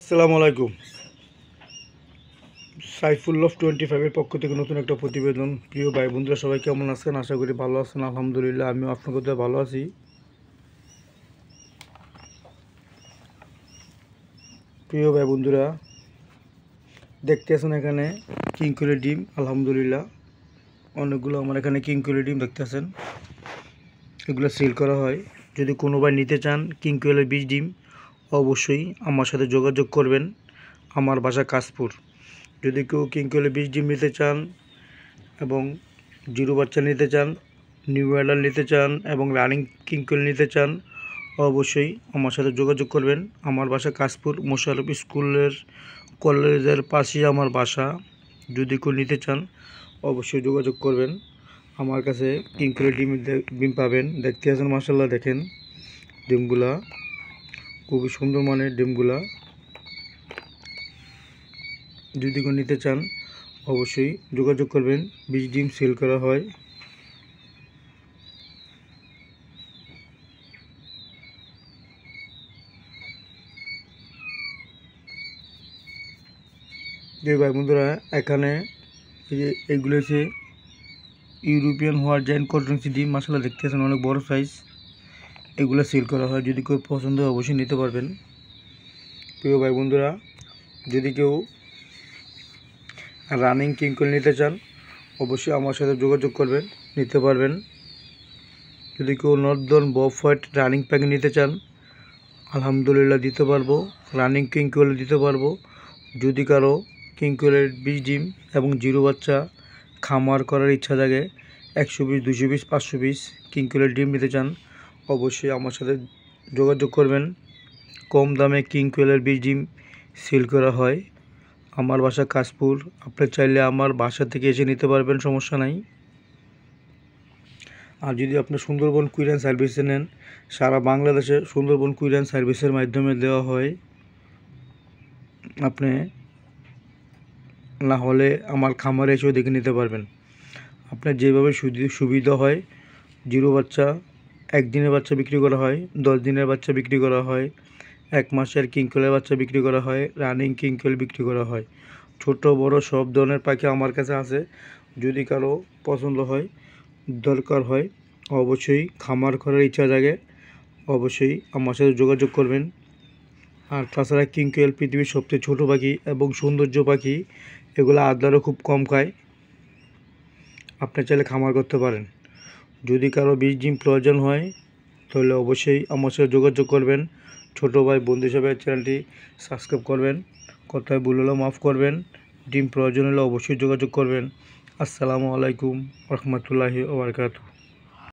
আসসালামু আলাইকুম। সাইফুল্লাহ 25 পক্ষ থেকে নতুন একটা প্রতিবেদন। প্রিয় ভাই বন্ধুরা, সবাই কেমন আছেন? আশা করি ভালো আছেন। আলহামদুলিল্লাহ, আমিও আপনার কথা ভালো আছি। প্রিয় ভাই বন্ধুরা, দেখতে আছেন এখানে কিংকলের ডিম। আলহামদুলিল্লাহ, অনেকগুলো আমার এখানে কিংকলের ডিম দেখতে আছেন। এগুলো সেল করা হয়। যদি কোনো ভাই নিতে চান কিংকলের 20 ডিম, অবশ্যই আমার সাথে যোগাযোগ করবেন। আমার বাসা কাশপুর। যদি কেউ কিংকলের 20 ডিম নিতে চান এবং জিরো বাচ্চা নিতে চান, নিউ অ্যাডাল্ট নিতে চান এবং রানিং কিংকল নিতে চান, অবশ্যই আমার সাথে যোগাযোগ করবেন। আমার বাসা কাশপুর, মোশাররফ স্কুলের কলেজের পাশেই আমার বাসা। যদি কেউ নিতে চান অবশ্যই যোগাযোগ করবেন। আমার কাছে কিংকলের ডিম পাবেন। দেখতে আছেন, মাশাআল্লাহ, দেখেন ডিমগুলা খুবই সুন্দর মানের ডিমগুলা। যদি কেউ নিতে চান অবশ্যই যোগাযোগ করবেন। 20 ডিম সেল করা হয়। যে ভাই বন্ধুরা, এখানে এই যে এইগুলো হচ্ছে ইউরোপিয়ান হোয়াইট জায়ান্ট কটনসি ডিম। মাশাআল্লাহ, দেখতে আছেন অনেক বড় সাইজ। এগুলো সেল করা হয়। যদি কেউ পছন্দ হয় অবশ্যই নিতে পারবেন। প্রিয় ভাই বন্ধুরা, যদি কেউ রানিং কিংকল নিতে চান অবশ্যই আমার সাথে যোগাযোগ করবেন, নিতে পারবেন। যদি কেউ নর্দন বব হোয়াইট রানিং প্যাকেট নিতে চান আলহামদুলিল্লাহ দিতে পারবো। রানিং কিংকল দিতে পারবো। যদি কারো কিংকলের 20 ডিম এবং জিরো বাচ্চা খামার করার ইচ্ছা জাগে, 100 পিস, 200 পিস, 500 পিস কিংকলের ডিম নিতে চান অবশ্যই আমার সাথে যোগাযোগ করবেন। কম দামে কিংকলের 20 ডিম সেল করা হয়। আমার বাসা কাশপুর। আপনি চাইলে আমার বাসা থেকে এসে নিতে পারবেন, সমস্যা নাই। আর যদি আপনি সুন্দরবন কুরিয়ার সার্ভিসে নেন, সারা বাংলাদেশে সুন্দরবন কুরিয়ার সার্ভিসের মাধ্যমে দেওয়া হয়। আপনি না হলে আমার খামারে এসেও দেখে নিতে পারবেন। আপনার যেভাবে সুবিধা হয়। জিরো বাচ্চা 1 দিনের বাচ্চা বিক্রি করা হয়, 10 দিনের বাচ্চা বিক্রি করা হয়, 1 মাসের কিংকলের বাচ্চা বিক্রি করা হয়, রানিং কিংকল বিক্রি করা হয়। ছোট বড় সব ধরনের পাখি আমার কাছে আছে। যদি কারো পছন্দ হয়, দরকার হয়, অবশ্যই খামার করার ইচ্ছা জাগে, অবশ্যই আমার সাথে যোগাযোগ করবেন। আর তাছাড়া কিংকল পৃথিবীর সবচেয়ে ছোটো পাখি এবং সৌন্দর্য পাখি। এগুলো আদলারও খুব কম খায়। আপনি চাইলে খামার করতে পারেন। যদি কারো 20 ডিম প্রয়োজন হয় তাহলে অবশ্যই আমার সাথে যোগাযোগ করবেন। ছোটো ভাই বন্ধু হিসাবে চ্যানেলটি সাবস্ক্রাইব করবেন। কথায় ভুল হলেও মাফ করবেন। ডিম প্রয়োজন হলে অবশ্যই যোগাযোগ করবেন। আসসালামু আলাইকুম ওয়া রাহমাতুল্লাহি ওয়া বারাকাতুহু।